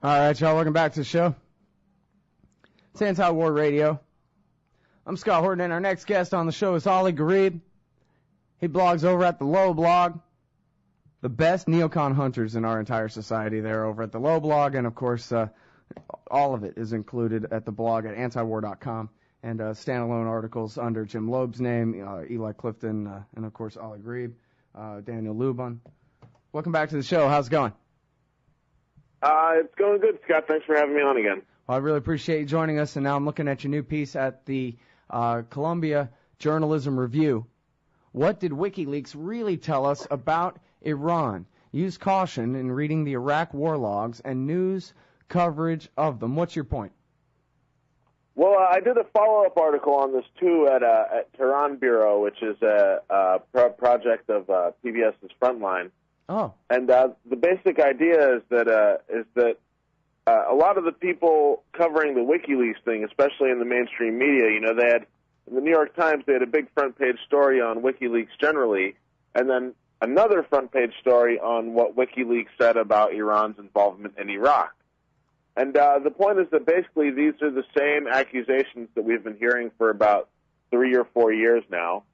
All right, y'all, welcome back to the show. It's Anti-War Radio. I'm Scott Horton, and our next guest on the show is Gharib. He blogs over at the LobeLog. The best neocon hunters in our entire society there over at the LobeLog, and of course, all of it is included at the blog at antiwar.com, and standalone articles under Jim Loeb's name, Eli Clifton, and of course, Gharib, Daniel Lubon. Welcome back to the show. How's it going? It's going good, Scott. Thanks for having me on again. Well, I really appreciate you joining us, and now I'm looking at your new piece at the Columbia Journalism Review. What did WikiLeaks really tell us about Iran? Use caution in reading the Iraq war logs and news coverage of them. What's your point? Well, I did a follow-up article on this, too, at Tehran Bureau, which is a project of PBS's Frontline. Oh. And the basic idea is that a lot of the people covering the WikiLeaks thing, especially in the mainstream media, they had, in the New York Times, they had a big front-page story on WikiLeaks generally, and then another front-page story on what WikiLeaks said about Iran's involvement in Iraq. And the point is that basically these are the same accusations that we've been hearing for about 3 or 4 years now.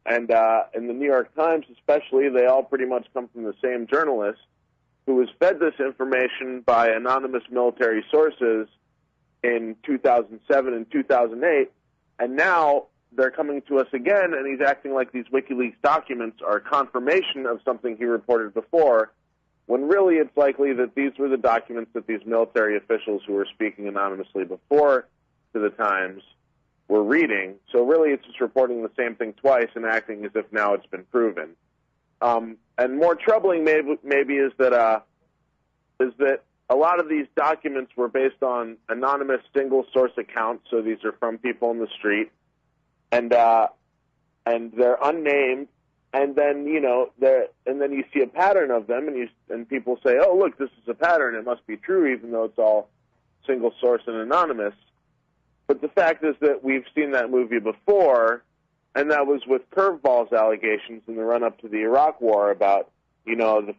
And in the New York Times especially, they all pretty much come from the same journalist who was fed this information by anonymous military sources in 2007 and 2008. And now they're coming to us again, and he's acting like these WikiLeaks documents are confirmation of something he reported before, when really it's likely that these were the documents that these military officials who were speaking anonymously before to the Times were reading. So really it's just reporting the same thing twice and acting as if now it's been proven. And more troubling maybe is that a lot of these documents were based on anonymous single-source accounts, so these are from people in the street, and they're unnamed. And then then you see a pattern of them, and people say, "Oh, look, this is a pattern. It must be true," even though it's all single source and anonymous. But the fact is that we've seen that movie before, and that was with Curveballs allegations in the run-up to the Iraq War about the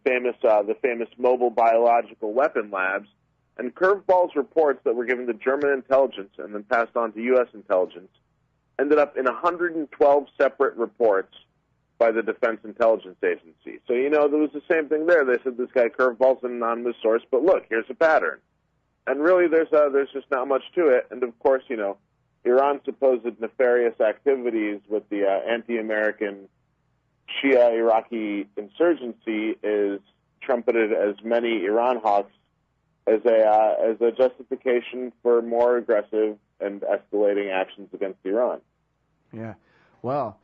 famous mobile biological weapon labs. And Curveballs reports that were given to German intelligence and then passed on to U.S. intelligence ended up in 112 separate reports by the Defense Intelligence Agency. So, there was the same thing there. They said this guy Curveball's an anonymous source, but look, here's a pattern. And really, there's just not much to it. And, of course, Iran's supposed nefarious activities with the anti-American Shia Iraqi insurgency is trumpeted as many Iran hawks as a justification for more aggressive and escalating actions against Iran. Yeah. Well,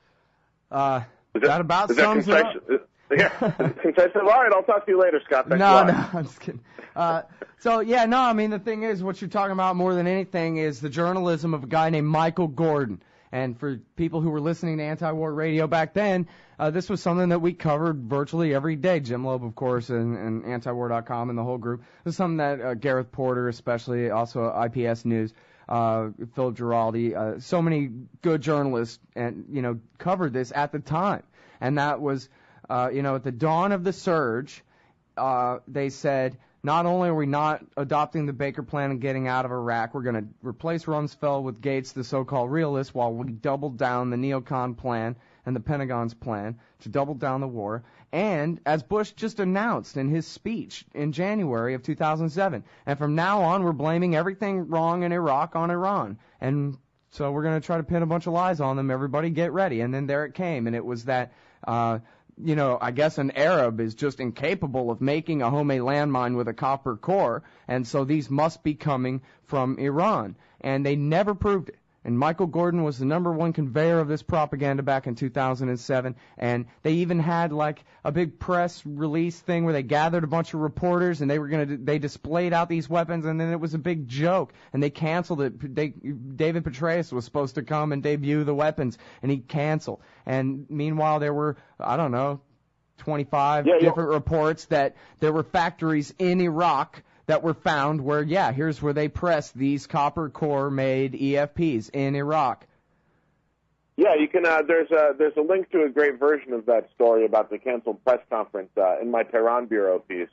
that about sums it up. Yeah, concisive. All right, I'll talk to you later, Scott. Thanks No, I'm just kidding. The thing is, what you're talking about more than anything is the journalism of a guy named Michael Gordon. And for people who were listening to Anti-War Radio back then, this was something that we covered virtually every day. Jim Loeb, of course, and antiwar.com and the whole group. This is something that Gareth Porter, especially, also IPS News, Philip Giraldi, so many good journalists, and covered this at the time. And that was, at the dawn of the surge, they said, not only are we not adopting the Baker Plan and getting out of Iraq, we're going to replace Rumsfeld with Gates, the so-called realist, while we double down the neocon plan and the Pentagon's plan to double down the war. And as Bush just announced in his speech in January of 2007, and from now on we're blaming everything wrong in Iraq on Iran. And so we're going to try to pin a bunch of lies on them. Everybody get ready. And then there it came, and it was that I guess an Arab is just incapable of making a homemade landmine with a copper core, and so these must be coming from Iran. And they never proved it. And Michael Gordon was the number one conveyor of this propaganda back in 2007. And they even had like a big press release thing where they gathered a bunch of reporters and they displayed out these weapons, and then it was a big joke. And they canceled it. David Petraeus was supposed to come and debut the weapons, and he canceled. And meanwhile, there were, 25 different reports that there were factories in Iraq that were found where, here's where they pressed these copper core made EFPs in Iraq. Yeah, you can. There's a link to a great version of that story about the canceled press conference in my Tehran Bureau piece.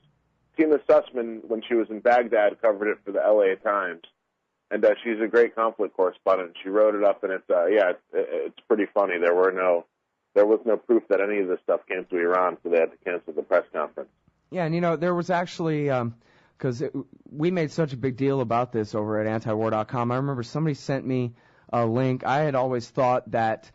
Tina Sussman, when she was in Baghdad, covered it for the L.A. Times, and she's a great conflict correspondent. She wrote it up, and it's pretty funny. There was no proof that any of this stuff came to Iran, so they had to cancel the press conference. Yeah, and there was actually because we made such a big deal about this over at antiwar.com. I remember somebody sent me a link. I had always thought that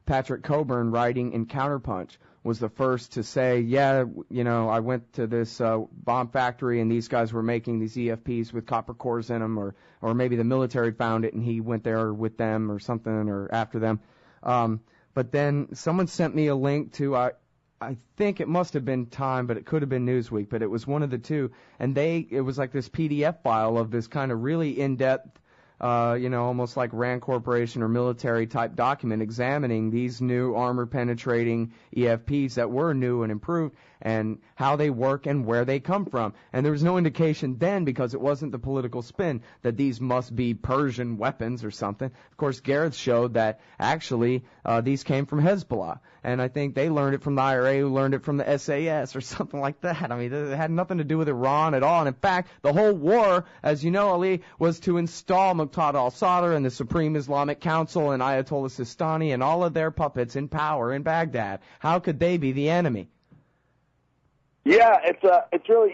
Patrick Coburn, writing in Counterpunch, was the first to say, I went to this bomb factory and these guys were making these EFPs with copper cores in them, or maybe the military found it and he went there with them or something, or after them. But then someone sent me a link to, I think it must have been Time, but it could have been Newsweek, but it was one of the two, and it was like this PDF file of this kind of really in-depth, almost like RAND Corporation or military type document examining these new armor-penetrating EFPs that were new and improved and how they work and where they come from. And there was no indication then, because it wasn't the political spin, that these must be Persian weapons or something. Of course, Gareth showed that actually these came from Hezbollah. And I think they learned it from the IRA, who learned it from the SAS or something like that. I mean, it had nothing to do with Iran at all. And in fact, the whole war, as you know, Ali, was to install Muqtada al-Sadr and the Supreme Islamic Council and Ayatollah Sistani and all of their puppets in power in Baghdad. How could they be the enemy? Yeah, it's really,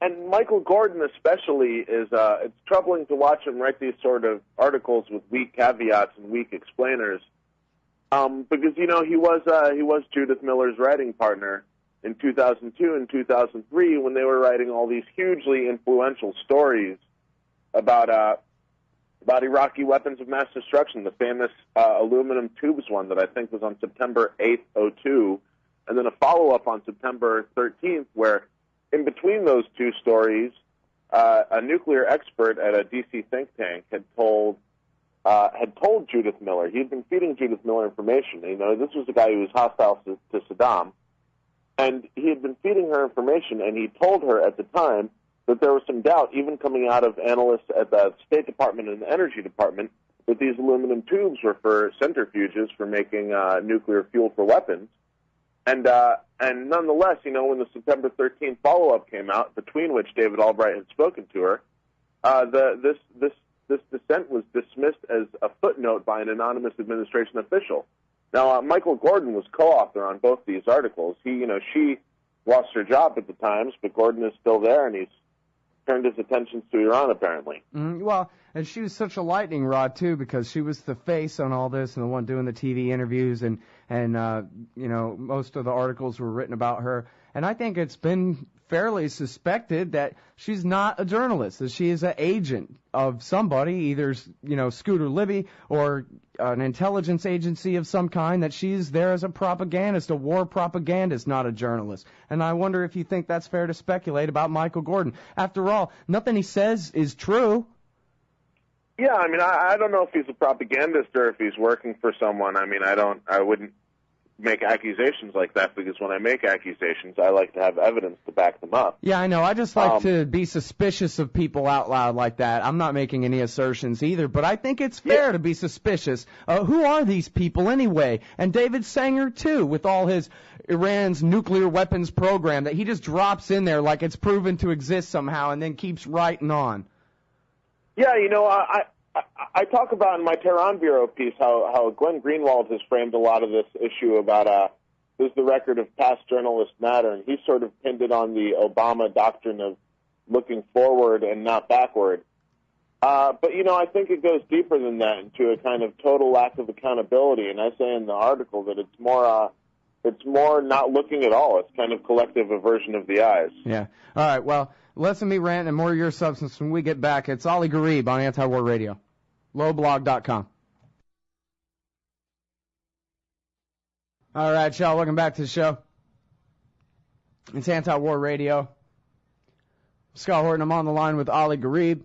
and Michael Gordon especially is, it's troubling to watch him write these sort of articles with weak caveats and weak explainers. Because, he was Judith Miller's writing partner in 2002 and 2003 when they were writing all these hugely influential stories about Iraqi weapons of mass destruction, the famous aluminum tubes one that I think was on September 8th, 2002, and then a follow-up on September 13th where in between those two stories, a nuclear expert at a D.C. think tank had told Judith Miller. He had been feeding Judith Miller information. This was a guy who was hostile to Saddam, and he had been feeding her information, and he told her at the time that there was some doubt, even coming out of analysts at the State Department and the Energy Department, that these aluminum tubes were for centrifuges for making nuclear fuel for weapons. And nonetheless, when the September 13th follow-up came out, between which David Albright had spoken to her, this dissent was dismissed as a footnote by an anonymous administration official. Now, Michael Gordon was co-author on both these articles. She lost her job at the Times, but Gordon is still there, and he's turned his attentions to Iran, apparently. Well, and she was such a lightning rod, too, because she was the face on all this and the one doing the TV interviews, and most of the articles were written about her. And I think it's been fairly suspected that she's not a journalist, that she is an agent of somebody, either, Scooter Libby or an intelligence agency of some kind, that she's there as a propagandist, a war propagandist, not a journalist. And I wonder if you think that's fair to speculate about Michael Gordon. After all, nothing he says is true. Yeah, I don't know if he's a propagandist or if he's working for someone. I wouldn't make accusations like that, because when I make accusations, I like to have evidence to back them up. Yeah, I know. I just like to be suspicious of people out loud like that. I'm not making any assertions either, but I think it's fair to be suspicious. Who are these people anyway? And David Sanger, too, with all his Iran's nuclear weapons program that he just drops in there like it's proven to exist somehow and then keeps writing on. Yeah, I talk about in my Tehran Bureau piece how Glenn Greenwald has framed a lot of this issue about does the record of past journalists matter, and he sort of pinned it on the Obama doctrine of looking forward and not backward. But, I think it goes deeper than that, into a kind of total lack of accountability, and I say in the article that it's more not looking at all. It's kind of collective aversion of the eyes. Yeah. All right, well, less of me rant and more of your substance when we get back. It's Ali Gharib on Anti-War Radio. LobeLog.com. All right, y'all, welcome back to the show. It's Anti-War Radio. Scott Horton, I'm on the line with Ali Gharib.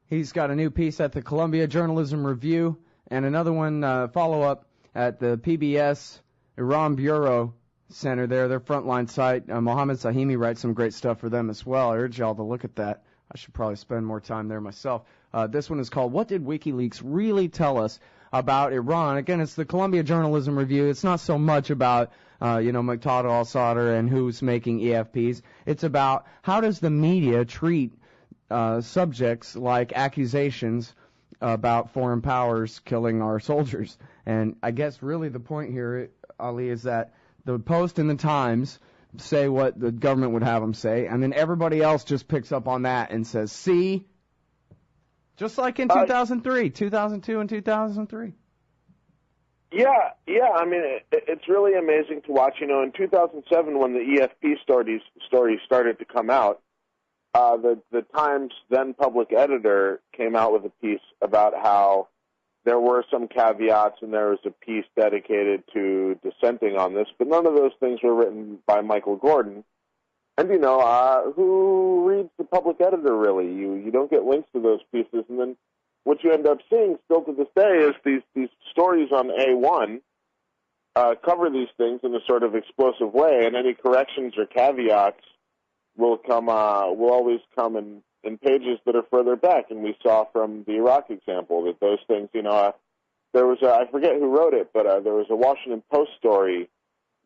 He's got a new piece at the Columbia Journalism Review and another one follow-up at the PBS Iran Bureau Center there, their frontline site. Mohammed Sahimi writes some great stuff for them as well. I urge y'all to look at that. I should probably spend more time there myself. This one is called What Did WikiLeaks Really Tell Us About Iran? Again, it's the Columbia Journalism Review. It's not so much about Muqtada al-Sadr and who's making EFPs. It's about how does the media treat subjects like accusations about foreign powers killing our soldiers. And I guess really the point here, Ali, is that the Post and the Times say what the government would have them say, and then everybody else just picks up on that and says, see? Just like in 2003, 2002 and 2003. Yeah. I mean, it's really amazing to watch. In 2007, when the EFP stories started to come out, the Times then public editor came out with a piece about how there were some caveats and there was a piece dedicated to dissenting on this, but none of those things were written by Michael Gordon. And, who reads the public editor, really? You don't get links to those pieces. And then what you end up seeing still to this day is these stories on A1 cover these things in a sort of explosive way, and any corrections or caveats will always come in pages that are further back. And we saw from the Iraq example that those things, there was I forget who wrote it, but there was a Washington Post story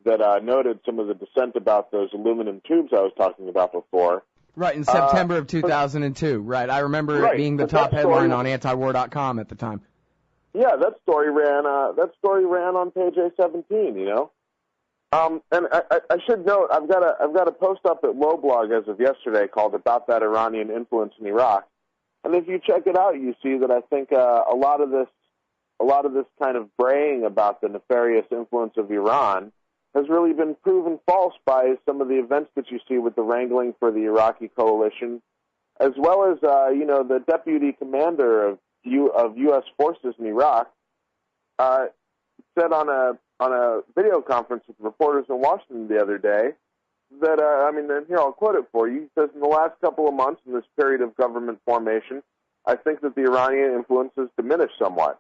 that noted some of the dissent about those aluminum tubes I was talking about before. Right, in September of 2002. Right, I remember it being the top headline on antiwar.com at the time. Yeah, that story ran on page A17. And I should note, I've got a post up at LobeLog as of yesterday called "About That Iranian Influence in Iraq," and if you check it out, you see that I think a lot of this kind of braying about the nefarious influence of Iran has really been proven false by some of the events that you see with the wrangling for the Iraqi coalition, as well as the deputy commander of U.S. forces in Iraq said on a video conference with reporters in Washington the other day that, and here I'll quote it for you. He says, in the last couple of months in this period of government formation, I think that the Iranian influence has diminished somewhat.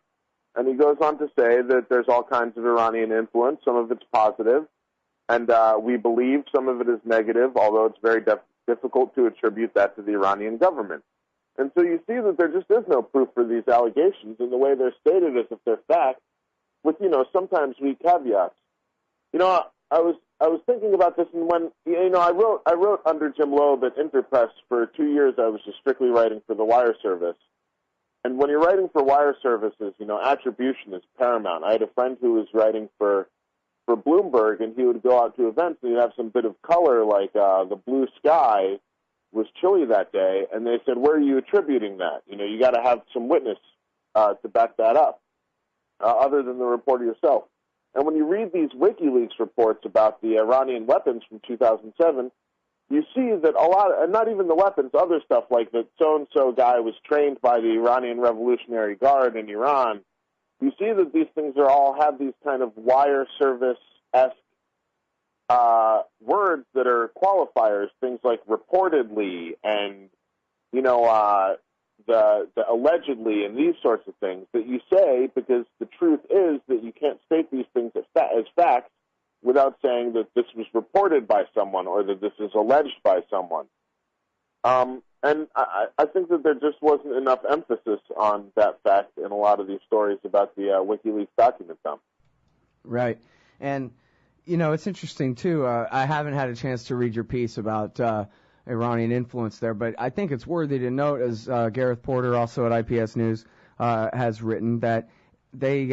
And he goes on to say that there's all kinds of Iranian influence. Some of it's positive, and we believe some of it is negative, although it's very difficult to attribute that to the Iranian government. And so you see that there just is no proof for these allegations, and the way they're stated as if they're facts, with, sometimes weak caveats. I was thinking about this, and when, I wrote under Jim Loeb at Interpress for 2 years. I was just strictly writing for the wire service. And when you're writing for wire services, attribution is paramount. I had a friend who was writing for Bloomberg, and he would go out to events, and he'd have some bit of color, like the blue sky was chilly that day, and they said, where are you attributing that? You got to have some witness to back that up. Other than the reporter yourself. And when you read these WikiLeaks reports about the Iranian weapons from 2007, you see that a lot, and not even the weapons, other stuff like that so-and-so guy was trained by the Iranian Revolutionary Guard in Iran. You see that these things have these kind of wire service-esque words that are qualifiers, things like reportedly and, the allegedly and these sorts of things that you say because the truth is that you can't state these things as facts without saying that this was reported by someone or that this is alleged by someone. And I think that there just wasn't enough emphasis on that fact in a lot of these stories about the WikiLeaks document dump. Right. And, it's interesting, too. I haven't had a chance to read your piece about Iranian influence there, but I think it's worthy to note, as Gareth Porter, also at IPS News, has written, that they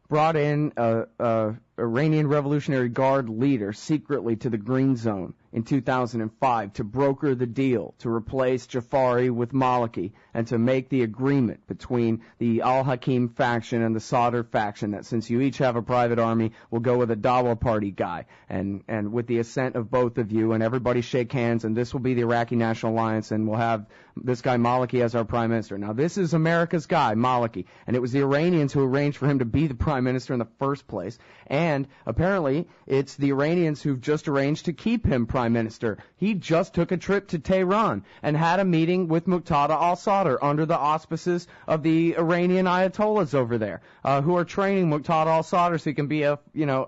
brought in a Iranian Revolutionary Guard leader secretly to the Green Zone in 2005 to broker the deal to replace Jafari with Maliki and to make the agreement between the al-Hakim faction and the Sadr faction that since you each have a private army, we'll go with a Dawa party guy. And with the assent of both of you, and everybody shake hands, and this will be the Iraqi National Alliance, and we'll have this guy Maliki as our prime minister. Now, this is America's guy, Maliki, and it was the Iranians who arranged for him to be the prime minister in the first place. And apparently, it's the Iranians who've just arranged to keep him prime minister. He just took a trip to Tehran and had a meeting with Muqtada al-Sadr under the auspices of the Iranian Ayatollahs over there, who are training Muqtada al-Sadr so he can be a,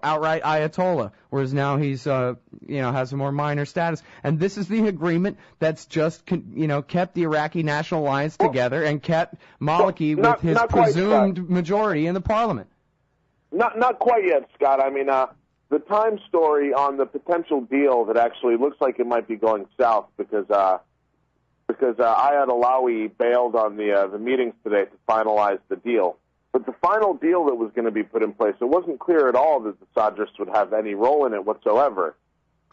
outright Ayatollah, whereas now he's, has a more minor status. And this is the agreement that's just, kept the Iraqi National Alliance together and kept Maliki with his presumed majority in the parliament. Not quite yet, Scott. I mean, the Times story on the potential deal that actually looks like it might be going south because Ayad Alawi bailed on the meetings today to finalize the deal. But the final deal that was going to be put in place, it wasn't clear at all that the Sadrists would have any role in it whatsoever.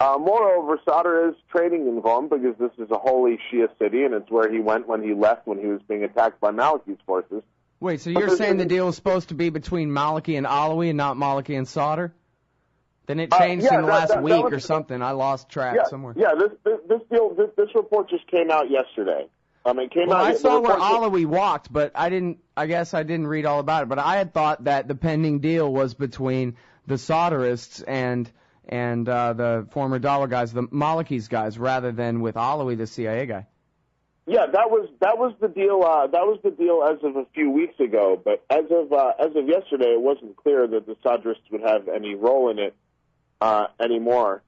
Moreover, Sadr is trading in Qom because this is a holy Shia city, and it's where he went when he left when he was being attacked by Maliki's forces. Wait, so you're saying the deal was supposed to be between Maliki and Alawi and not Maliki and Sadr? Then it changed in the last week or something. I lost track somewhere. Yeah, this report just came out yesterday. It came out. I saw where Alawi walked, but I guess I didn't read all about it. But I had thought that the pending deal was between the Sadrists and the former Dawa guys, the Malikis guys, rather than with Alawi, the CIA guy. Yeah, that was the deal. That was the deal as of a few weeks ago. But as of yesterday, it wasn't clear that the Sadrists would have any role in it anymore.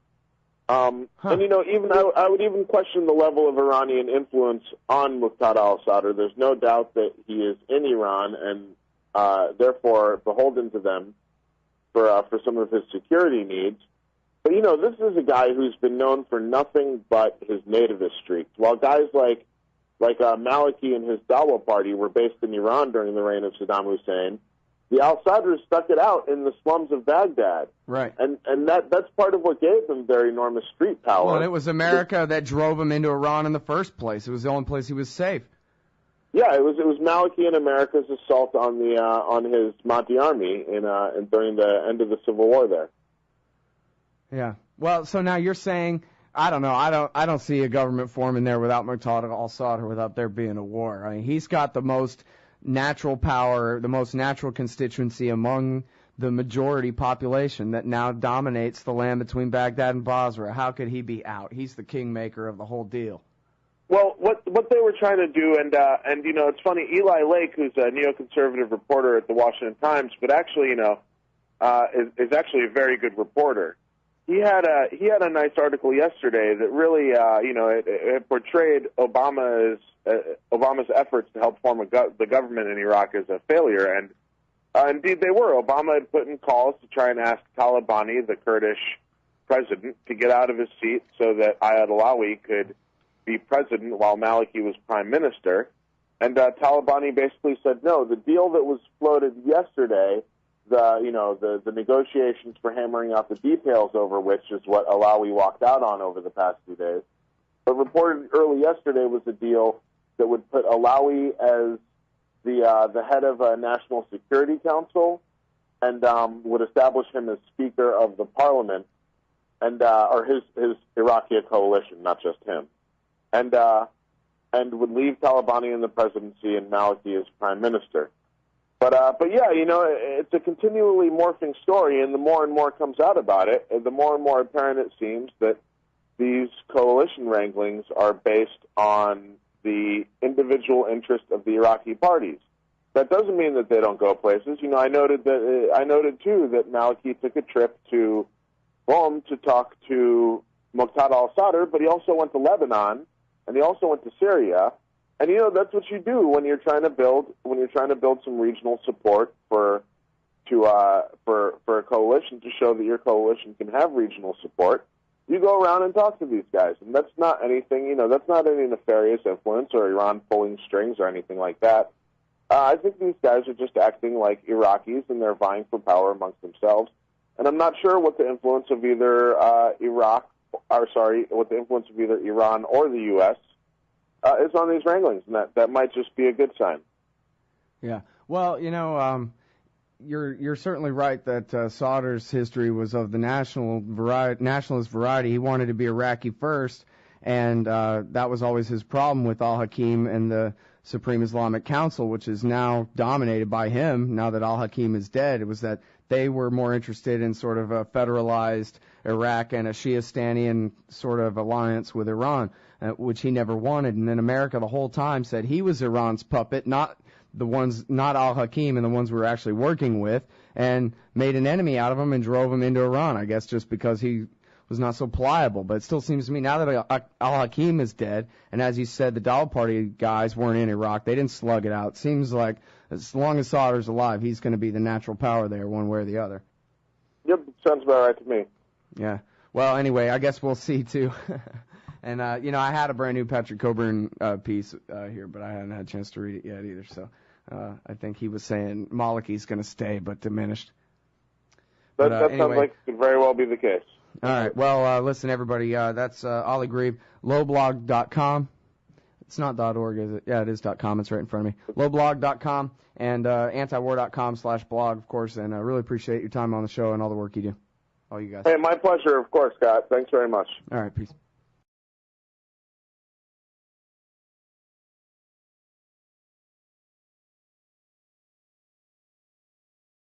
And even I would even question the level of Iranian influence on Muqtada al-Sadr. There's no doubt that he is in Iran and therefore beholden to them for some of his security needs. But this is a guy who's been known for nothing but his nativist streaks. While guys like Maliki and his Dawa party were based in Iran during the reign of Saddam Hussein, the al-Sadrs stuck it out in the slums of Baghdad. Right. And that's part of what gave them their enormous street power. Well, it was America that drove him into Iran in the first place. It was the only place he was safe. Yeah, it was Maliki and America's assault on his Mahdi army during the end of the Civil War there. Yeah. Well, so now you're saying, I don't know, I don't see a government forming there without Muqtada al-Sadr, without there being a war. I mean, he's got the most natural power, the most natural constituency among the majority population that now dominates the land between Baghdad and Basra. How could he be out? He's the kingmaker of the whole deal. Well, what they were trying to do, and it's funny, Eli Lake, who's a neoconservative reporter at the Washington Times, but actually, is actually a very good reporter. He had a nice article yesterday that really, it portrayed Obama's efforts to help form the government in Iraq as a failure, and indeed they were. Obama had put in calls to try and ask Talabani, the Kurdish president, to get out of his seat so that Ayad Alawi could be president while Maliki was prime minister, and Talabani basically said no. The deal that was floated yesterday, the negotiations for hammering out the details over which is what Alawi walked out on over the past 2 days. But reported early yesterday was a deal that would put Alawi as the head of a National Security Council and would establish him as Speaker of the Parliament or his Iraqi coalition, not just him, and would leave Talabani in the presidency and Maliki as prime minister. But yeah, it's a continually morphing story, and the more and more comes out about it, the more and more apparent it seems that these coalition wranglings are based on the individual interest of the Iraqi parties. That doesn't mean that they don't go places. I noted too that Maliki took a trip to Rome to talk to Muqtada al-Sadr, but he also went to Lebanon and he also went to Syria. And that's what you do when you're trying to build some regional support for a coalition to show that your coalition can have regional support. You go around and talk to these guys, and that's not anything. That's not any nefarious influence or Iran pulling strings or anything like that. I think these guys are just acting like Iraqis, and they're vying for power amongst themselves. And I'm not sure what the influence of either Iran or the U.S. Is on these wranglings, and that might just be a good sign. Yeah. Well, you're certainly right that Sadr's history was of the nationalist variety. He wanted to be Iraqi first, and that was always his problem with al-Hakim and the Supreme Islamic Council, which is now dominated by him. Now that al-Hakim is dead, it was that they were more interested in sort of a federalized Iraq and a Shiistanian sort of alliance with Iran, which he never wanted. And then America the whole time said he was Iran's puppet, not al-Hakim and the ones we were actually working with, and made an enemy out of him and drove him into Iran, I guess just because he was not so pliable. But it still seems to me, now that al-Hakim is dead, and as you said, the Dawa Party guys weren't in Iraq, they didn't slug it out. It seems like as long as Sadr's alive, he's going to be the natural power there one way or the other. Yep, sounds about right to me. Yeah. Well, anyway, I guess we'll see, too. And, I had a brand new Patrick Coburn piece here, but I hadn't had a chance to read it yet either. So I think he was saying Malachi's going to stay, but diminished. That Anyway. sounds like it could very well be the case. All right. Well, listen, everybody. That's Ollie Gharib, LobeLog.com. It's not .org, is it? Yeah, it is .com. It's right in front of me. LobeLog.com and antiwar.com/blog, of course. And I really appreciate your time on the show and all the work you do. All you guys. Hey, my pleasure, of course, Scott. Thanks very much. All right. Peace.